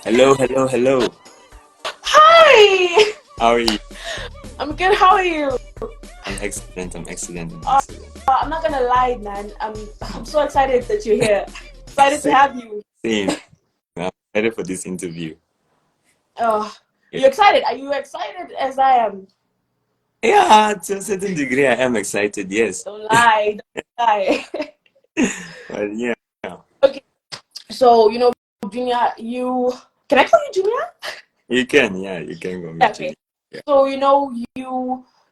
Hello, hello, hello. Hi! How are you? I'm good. How are you? I'm excellent. I'm excellent. I'm Uh, excellent. I'm not gonna lie, man. I'm so excited that you're here. Excited to Same. have you. Same. I'm excited for this interview. Uh, Yeah, you excited? Are you excited as I am? yeah, to a certain degree, I am excited. Yes, Don't lie. Don't lie. but yeah, Okay. So Junior, you can I call you Junior? you can. Yeah, you can go with Okay. Junior. Yeah. So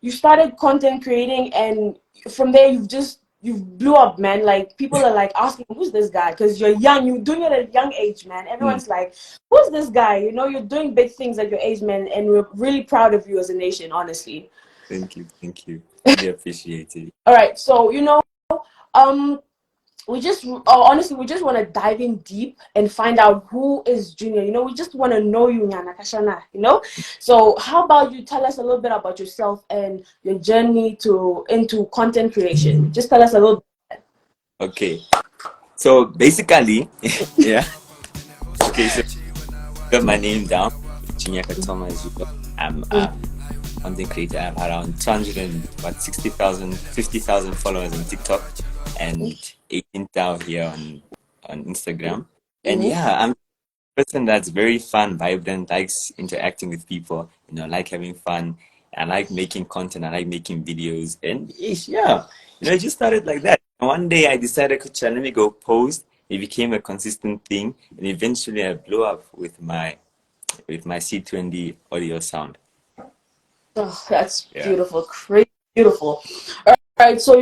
you started content creating, and from there you blew up, man. Like people are like asking, who's this guy? Because you're young, you're doing it at a young age, man. Mm, Everyone's like, who's this guy? You're doing big things at your age, man, and we're really proud of you as a nation, honestly. thank you. Thank you. Really appreciate it. All right, so um, honestly, we just want to dive in deep and find out who is Junior. We just want to know you, Nyana Kashana. So how about you tell us a little bit about yourself and your journey to into content creation? Just tell us a little. Okay. So basically, yeah. Okay. So got my name down. Junior Katoma Zuko. I'm Mm, content creator. I have around 200 and what 60,000, 50,000 followers on TikTok and 18,000 here on Instagram. And mm, yeah, I'm a person that's very fun, vibrant, likes interacting with people, like having fun. I like making content, I like making videos. And yeah, it just started like that. And one day I decided, let me go post. It became a consistent thing, and eventually I blew up with my C20 audio sound. oh, that's Yeah. beautiful, crazy beautiful. All right, so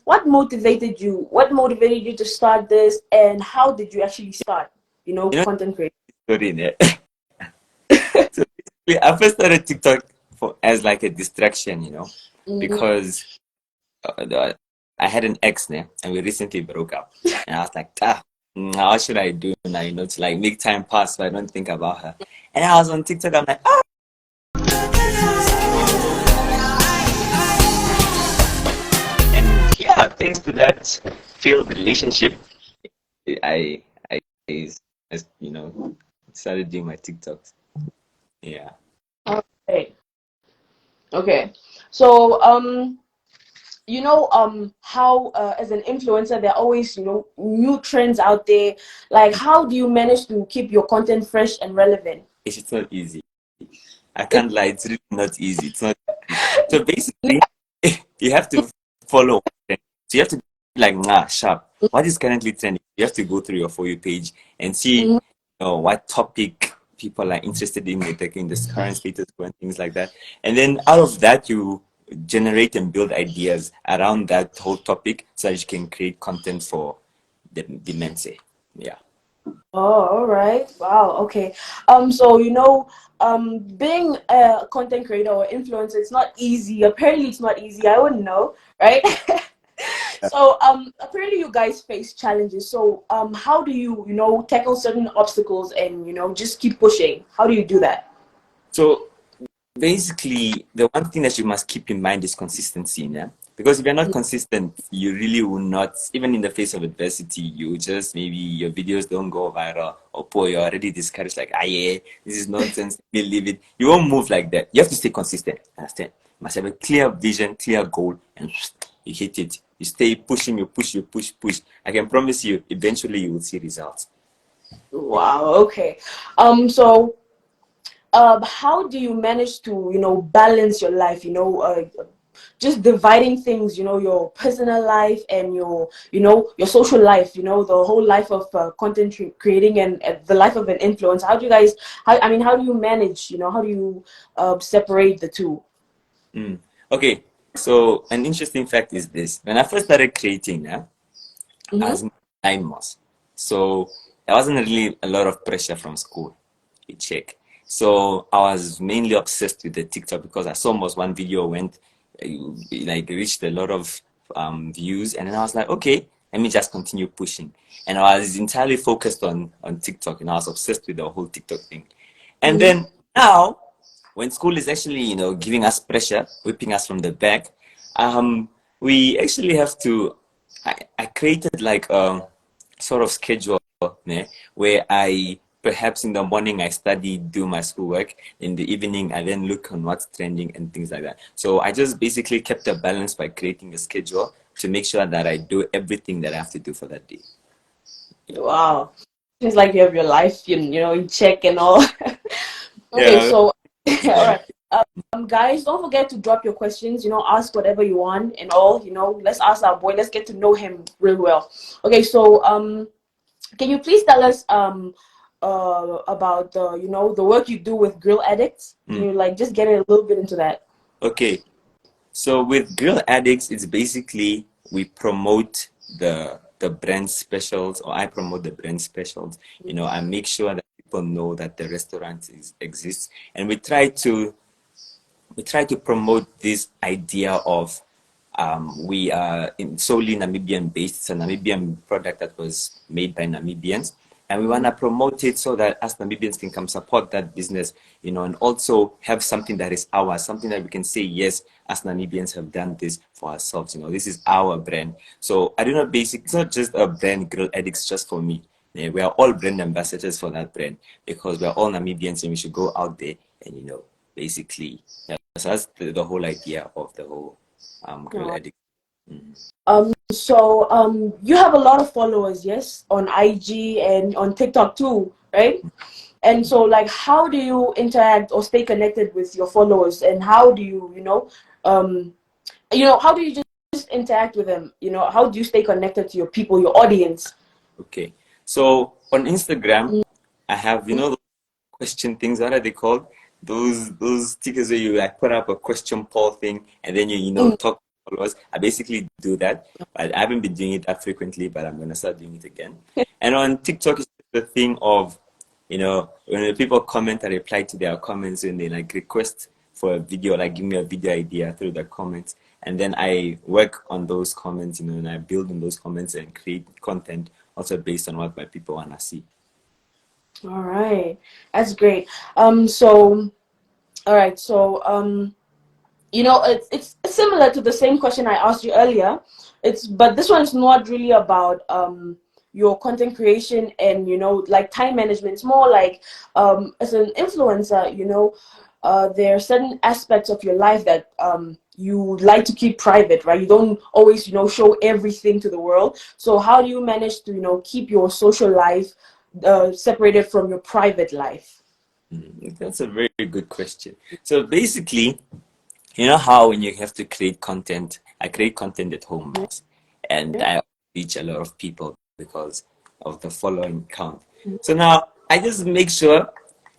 what motivated you? What motivated you to start this, and how did you actually start? You know, Content creation. story there. So basically, I first started TikTok as like a distraction, Mhm. because I had an ex there and we recently broke up. And I was like, what should I do now, to like make time pass so I don't think about her. And I was on TikTok, I'm like, and yeah, thanks to that failed relationship, I, I, started doing my TikToks. Yeah. Okay. Okay. So, how as an influencer there are always new trends out there. Like, how do you manage to keep your content fresh and relevant? It's not easy. I can't lie, it's really not easy. It's not easy. So basically, you have to follow. So you have to be like, sharp. What is currently trending? You have to go through your For You page and see Mhm. what topic people are interested in, taking this current status quo and things like that. And then out of that, you generate and build ideas around that whole topic so that you can create content for the men's. Yeah. Oh, all right. Wow. Okay. So being a content creator or influencer, it's not easy. Apparently, it's not easy. I wouldn't know, right? So, apparently you guys face challenges. So, how do you, tackle certain obstacles and, just keep pushing? How do you do that? So basically, the one thing that you must keep in mind is consistency, yeah? Because if you're not consistent, you really will not, even in the face of adversity, you just maybe your videos don't go viral, or poor, you're already discouraged, like, yeah, this is nonsense, you leave it. You won't move like that. You have to stay consistent. Understand? You must have a clear vision, clear goal, and you hit it. You stay pushing, you push, push. I can promise you, eventually you will see results. Wow. Okay. So, how do you manage to, balance your life? Just dividing things. Your personal life and your social life. The whole life of content creating and the life of an influencer. How do you guys? How do you manage? How do you separate the two? Mm. Okay, so an interesting fact is this. When I first started creating, I Mm-hmm. was 9 months. So there wasn't really a lot of pressure from school. You check. So I was mainly obsessed with the TikTok because I saw almost one video went like reached a lot of views, and then I was like, okay, let me just continue pushing. And I was entirely focused on TikTok, and I was obsessed with the whole TikTok thing. And Mm-hmm. then now, when school is actually giving us pressure, whipping us from the back, we actually have to. I created like a sort of schedule, where I perhaps in the morning I study, do my schoolwork. In the evening, I then look on what's trending and things like that. So I just basically kept a balance by creating a schedule to make sure that I do everything that I have to do for that day. Wow. Seems like you have your life, you know, in check and all. Okay, Yeah, so it's all like right. Guys, don't forget to drop your questions, you know, ask whatever you want and all, you know. Let's ask our boy, let's get to know him real well. Okay, so can you please tell us about the, you know, the work you do with Grill Addicts? Can you like just get a little bit into that? okay. So with Grill Addicts, it's basically we promote the brand specials, or I promote the brand specials. You know, I make sure that people know that the restaurant exists, and we try to promote this idea of we are solely Namibian based. It's a Namibian product that was made by Namibians. And we want to promote it so that us Namibians can come support that business, you know, and also have something that is ours, something that we can say, yes, us Namibians have done this for ourselves. You know, this is our brand. So I do not it's not just a brand, Grill Addicts, just for me. Yeah, we are all brand ambassadors for that brand because we are all Namibians and we should go out there and, you know, basically, yeah, so that's the whole idea of the whole Grill Oh. Addict. Mm. So you have a lot of followers, yes, on IG and on TikTok too, right? And so like how do you interact or stay connected with your followers, and how do you, how do you just interact with them? You know, how do you stay connected to your people, your audience? Okay, so on Instagram, I have, you know, those question things. What are they called? Those stickers where you like put up a question poll thing and then you Mm. talk to followers. I basically do that. I haven't been doing it that frequently, but I'm gonna start doing it again. And on TikTok, it's the thing of, you know, when the people comment, I reply to their comments when they like request for a video, like give me a video idea through the comments. And then I work on those comments, you know, and I build on those comments and create content also based on what my people wanna see. All right, that's great. So all right, so it's similar to the same question I asked you earlier. But this one's not really about your content creation and like time management. It's more like as an influencer, there are certain aspects of your life that you like to keep private, right? You don't always show everything to the world. So how do you manage to keep your social life separated from your private life? That's a very good question. So basically, you know how when you have to create content, I create content at home, and I reach a lot of people because of the following count. So now I just make sure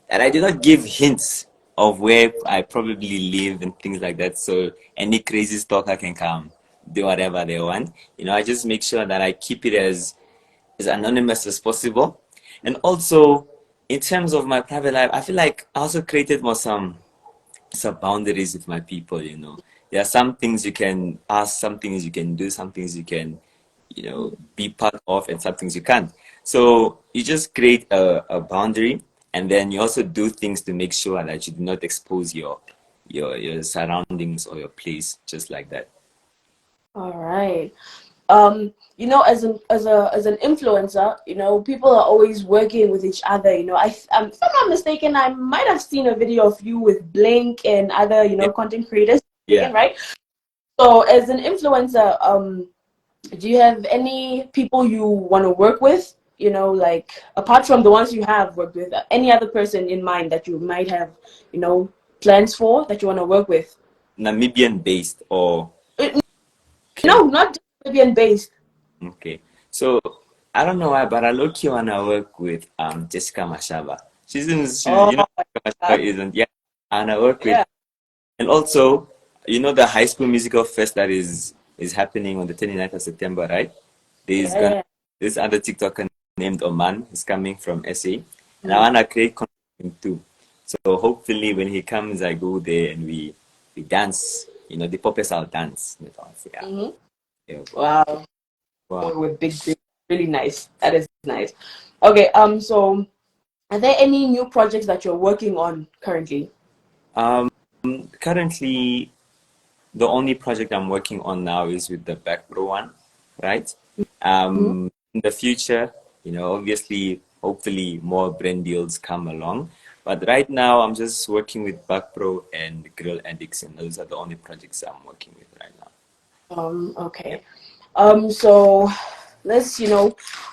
that I do not give hints of where I probably live and things like that. So any crazy stalker can come, do whatever they want. You know, I just make sure that I keep it as anonymous as possible. And also, in terms of my private life, I feel like I also created more some boundaries with my people, you know. There are some things you can ask, some things you can do, some things you can, be part of, and some things you can't. So you just create a boundary, and then you also do things to make sure that you do not expose your surroundings or your place just like that. All right. As an influencer, people are always working with each other. If I'm not mistaken, I might have seen a video of you with Blink and other, Yeah. content creators, Yeah. right? So as an influencer, do you have any people you want to work with? Like apart from the ones you have worked with, any other person in mind that you might have, plans for that you want to work with? Namibian based or Uh, okay. No, not just Caribbean based. Okay. So I don't know why, but I look you wanna work with Jessica Mashaba. She's Oh my Jessica Mashaba God. isn't, yeah. And I work with, Yeah. and also the High School Musical Fest that is happening on the 29th of September, right? There's Yeah, gonna yeah. this other TikToker named Oman is coming from SA, and I Mm. wanna create content with him too. So hopefully when he comes, I go there and we dance. The poppers will dance. Yeah. Hmm. Yeah. Wow. Wow. Boy with big dreams. Really nice. That is nice. Okay, so are there any new projects that you're working on currently? Um, Currently, the only project I'm working on now is with the back row one, right? Mhm. In the future, obviously, hopefully more brand deals come along. But right now, I'm just working with Back Pro and Grill Addicts, and those are the only projects I'm working with right now. Okay. So let's,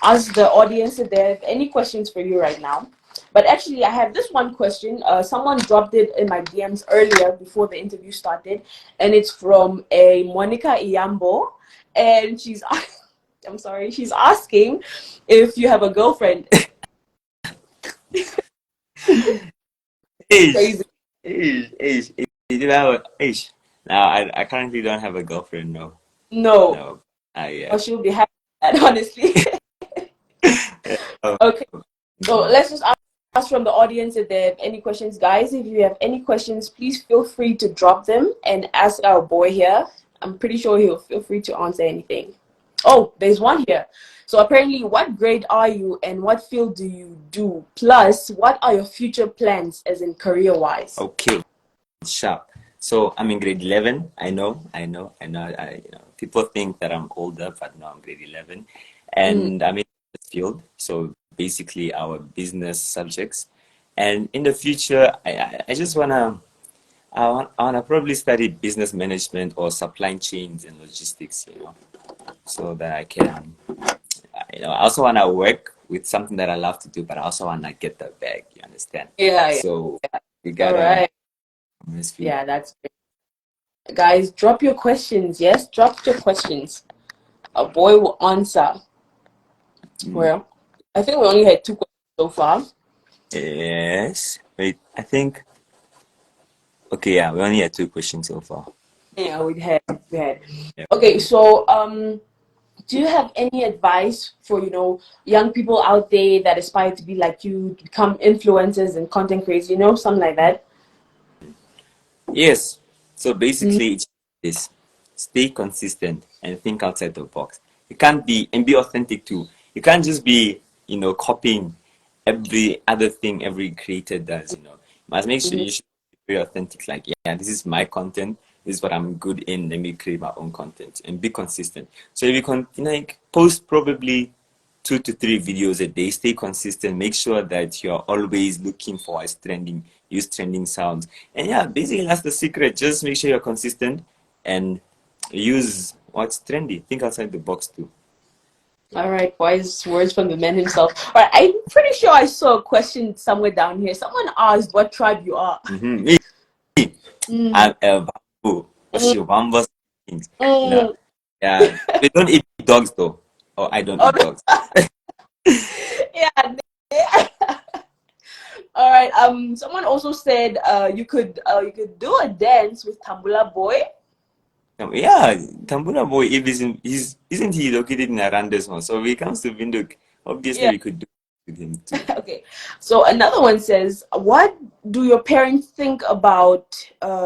ask the audience if they have any questions for you right now. But actually, I have this one question. Someone dropped it in my DMs earlier before the interview started, and it's from a Monica Iyambo, and I'm sorry, she's asking if you have a girlfriend. Ish, Crazy. ish. You know, ish. Now, I currently don't have a girlfriend. No, No, no. I or she'll be happy with that, honestly. oh, Okay. So let's just ask from the audience if they have any questions. Guys, if you have any questions, please feel free to drop them and ask our boy here. I'm pretty sure he'll feel free to answer anything. Oh, there's one here. So apparently, what grade are you and what field do you do? Plus, what are your future plans as in career-wise? okay, sharp. So I'm in grade 11. I know. People think that I'm older, but no, I'm grade 11. And I'm in this field. So basically our business subjects. And in the future, I just I wanna probably study business management or supply chains and logistics, so that I can, I also wanna work with something that I love to do, but I also wanna get the bag, you understand? Yeah. So we All gotta, right. Yeah, that's great. Guys, drop your questions. Yes, drop your questions. A boy will answer. Well, I think we only had two questions so far. yes. Wait, I think, okay, yeah, we only had two questions so far. Yeah, we had. Yeah. Okay, so do you have any advice for young people out there that aspire to be like you, to become influencers and content creators, something like that? Yes. So Mm, basically, it's this: stay consistent and think outside the box. You can't be and be authentic too. You can't just be, copying every other thing every creator does. You must make sure mhm, you should be very authentic. Like, yeah, this is my content. This is what I'm good in. Let me create my own content and be consistent. So if you like post probably 2 to 3 videos a day, stay consistent, make sure that you're always looking for what's trending, use trending sounds. And yeah, basically that's the secret. Just make sure you're consistent and use what's trendy. Think outside the box too. all right, wise words from the man himself. All right, I'm pretty sure I saw a question somewhere down here. Someone asked what tribe you are. Me, Mm, I'm a bamboo. mm, Oshibamba things. You know, mm. yeah. We don't eat dogs though. Or I don't Oh, eat dogs. yeah. All right. Someone also said you could do a dance with Tambula Boy. Yeah, Tambuna boy, if isn't he located in Arandes one? So when it comes to Vinduk, obviously Yeah. we could do it with him too. Okay. So another one says, what do your parents think about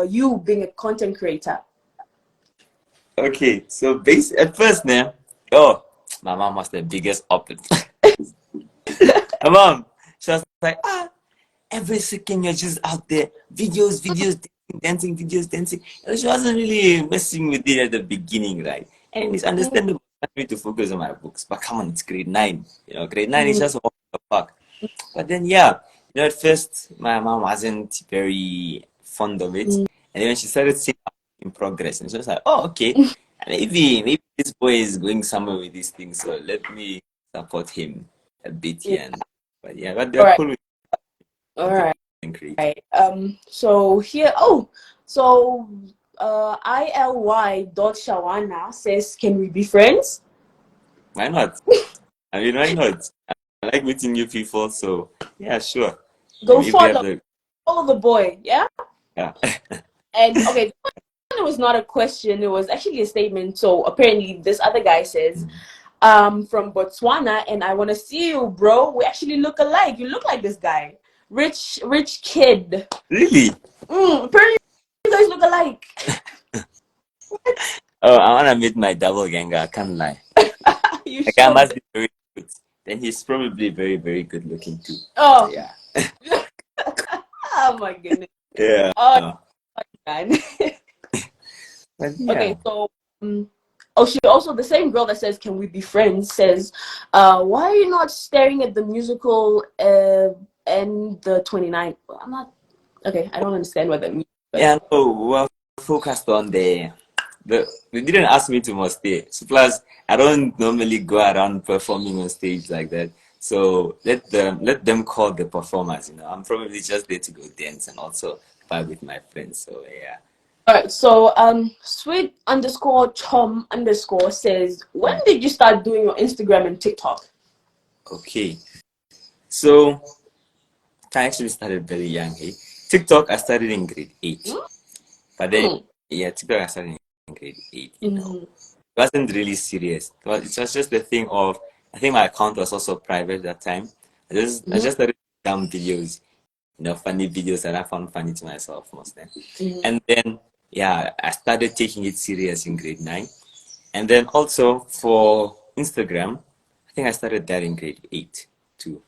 you being a content creator? Okay, so at first now, oh, my mom was the biggest opposite. My mom, she was like, every second you're just out there, videos, dancing, videos, dancing. She wasn't really messing with it at the beginning, right? And it's Mm, understandable for me to focus on my books, but come on, it's grade 9. Grade 9 is mm, just a walk in the park. But then, yeah, at first, my mom wasn't very fond of it. mm, And then when she started seeing in progress, and she was like, oh, okay, maybe this boy is going somewhere with these things, so let me support him a bit yeah. here and there. But yeah, but All they're right. cool with All content right. creating. So here, so ILY.Shawana says, can we be friends? Why not? I mean, why not? I like meeting new people, so yeah, sure. Go If they have follow the boy, yeah? yeah. And okay, it was not a question, it was actually a statement. So apparently this other guy says, from Botswana, and I want to see you, bro. We actually look alike. You look like this guy. Rich kid. Really? Apparently you guys look alike. Oh, I wanna meet my double ganger, I can't lie. You The guy must should. be very good. Then he's probably very, very good looking too. Oh. Yeah. Oh my goodness. Yeah. Oh man. But Okay, yeah. so Oh, she also, the same girl that says, "Can we be friends?" says, "Why are you not staring at the musical and the 29th?" Well, I'm not. Okay, I don't understand what that means. But Yeah, no, we're focused on they didn't ask me to must stay. So plus, I don't normally go around performing on stage like that. So let them call the performers. I'm probably just there to go dance and also vibe with my friends. So yeah. all right, so sweet underscore chom underscore says, when did you start doing your Instagram and TikTok? Okay. So I actually started very young. Hey, TikTok I started in grade 8, but then Hmm. yeah, TikTok I started in grade 8. Mhm. It wasn't really serious. It was just the thing of, I think my account was also private at that time. I just started dumb videos, funny videos that I found funny to myself most then. Mhm. And then yeah, I started taking it serious in grade 9. And then also for Instagram, I think I started that in grade 8 too.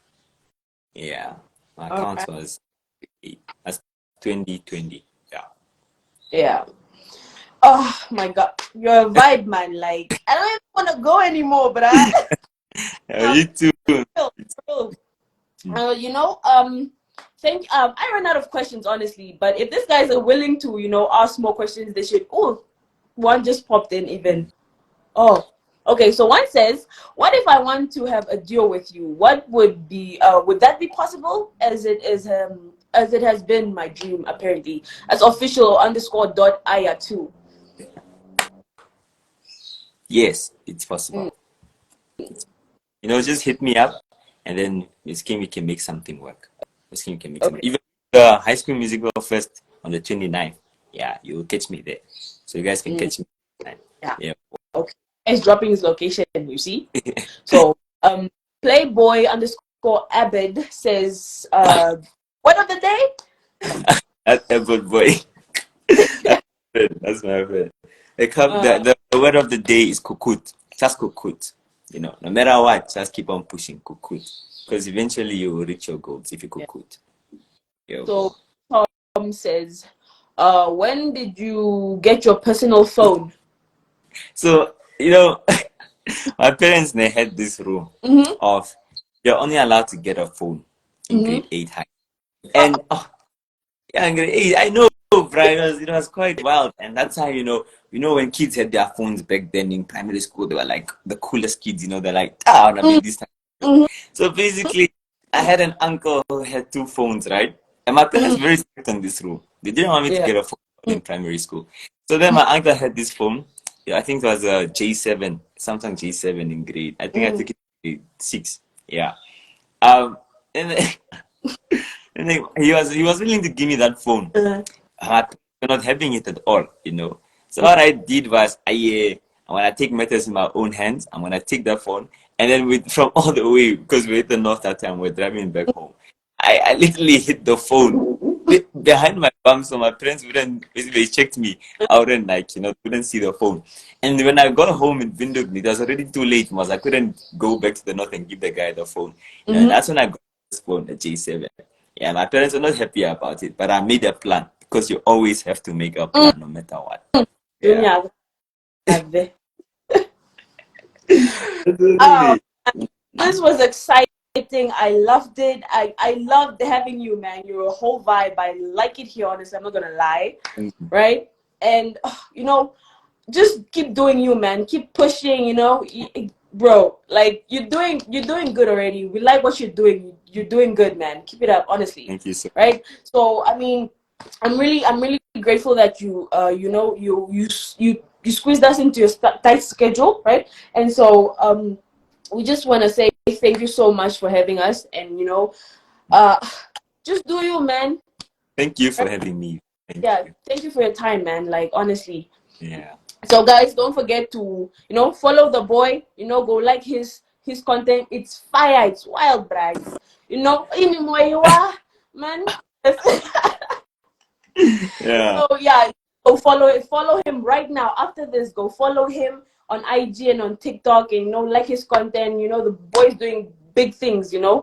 Yeah. My All account right. was 8. That's 2020. Yeah. Yeah. Oh my God, you're a vibe, man. Like, I don't even want to go anymore, but You too. real, real. I ran out of questions, honestly. But if these guys are willing to, ask more questions, they should. Oh, one just popped in even. Oh, okay. So one says, "What if I want to have a duo with you? What would that be possible? As it has been my dream, apparently, as official underscore dot aya too." Yes, it's Mm, possible. Just hit me up, and then Miss Kim, we can make something work. Miss Kim can make something. okay. Even the High School Musical Fest on the 29th. Yeah, you'll catch me there. So you guys can Mm, catch me. yeah. Yeah. Okay. He's dropping his location. You see. So Playboy underscore Abed says, "What of the day?" That's a good boy. That's my friend. That's my friend. The word of the day is kukut. Just kukut. No matter what, just keep on pushing kukut. Because eventually you will reach your goals if you Yeah. kukut. Yo. So Tom says, "When did you get your personal phone?" So, my parents, they had this rule Mm-hmm. of you're only allowed to get a phone in Mm-hmm. grade 8 high. And yeah, in grade 8, I know, Brian, it was quite wild. And that's how, when kids had their phones back then in primary school, they were like the coolest kids, they're like, I wanna be this time. Mm-hmm. So basically, I had an uncle who had 2 phones, right? And my parents Mm-hmm. were very strict on this rule. They didn't want me to Yeah. get a phone in primary school. So then my uncle had this phone. Yeah, I think it was a J7, Samsung J7 in grade. I think I Mm-hmm. took it in grade 6. Yeah. Um, and then, and then he was willing to give me that phone. But we're not having it at all. So what I did was I'm gonna take matters in my own hands. I'm gonna take that phone, and then from all the way, because we're in the north that time, we're driving back home. I literally hit the phone behind my bum, so my parents wouldn't basically they checked me. I wouldn't couldn't see the phone. And when I got home in Windhoek, it was already too late. Was I couldn't go back to the north and give the guy the phone. And Mm-hmm. that's when I got this phone, the J7. Yeah, my parents are not happy about it, but I made a plan because you always have to make a plan no matter what. Yeah. Junior, Ave. Oh, Absolutely. this was exciting. I loved it. I loved having you, man. You're a whole vibe. I like it here, honestly. I'm not gonna lie, Thank you. right? And just keep doing you, man. Keep pushing. Bro. Like you're doing good already. We like what you're doing. You're doing good, man. Keep it up, honestly, Thank you so much. right? So I mean, I'm really grateful that you squeezed us into your tight schedule, right? And so we just want to say thank you so much for having us, and uh just do you, man. Thank you for Right? having me. Thank Yeah, you. thank you for your time, man. Like, honestly. Yeah. So guys, don't forget to follow the boy. Go like his content. It's fire. It's wild, brag. Ini mo iwa, man. Yeah. So yeah, go follow him right now. After this, go follow him on IG and on TikTok, and like his content. The boy's doing big things. Yeah.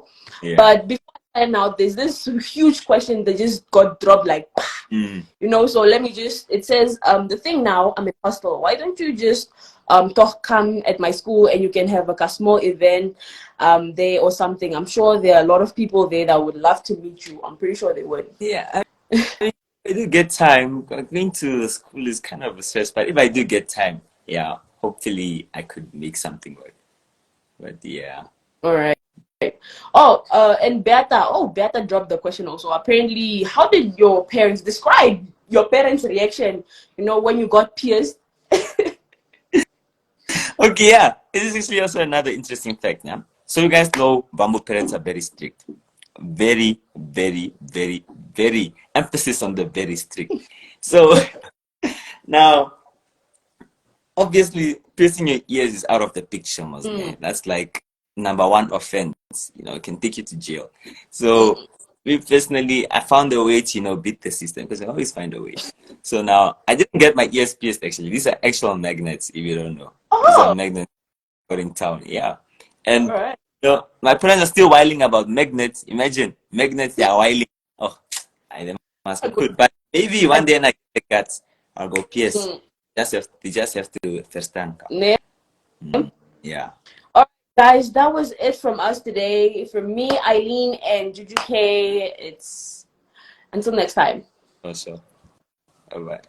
But before I sign out, there's this huge question that just got dropped like, Mm. so let me just. It says the thing now. I'm in hostel. Why don't you just toch come at my school and you can have like a small event there or something. I'm sure there are a lot of people there that would love to meet you. I'm pretty sure they would. Yeah, I do get time. Going to school is kind of a stress, but if I do get time, yeah, hopefully I could make something work. But yeah. All right. Oh, and Beata. Oh, Beata dropped the question also. Apparently, how did your parents describe your parents' reaction? You know, when you got pierced. Okay, yeah. This is actually also another interesting fact, yeah. So you guys know Bamboo parents are very strict. Very, very, very, very emphasis on the very strict. So now obviously piercing your ears is out of the picture, Mm, Mosme. That's like number one offense. It can take you to jail. So me personally, I found a way to, beat the system because I always find a way. So now I didn't get my ears pierced actually. These are actual magnets, if you don't know. These are oh, magnets in town, yeah. all And right. my parents are still whiling about magnets. Imagine magnets, they are whiling. Oh, I must be good. But maybe one day when I get the guts, I'll go pierce. Mm, They just have to understand. yeah. Yeah, All right, guys, that was it from us today. From me, Eileen, and Juju K. It's until next time. also. All right.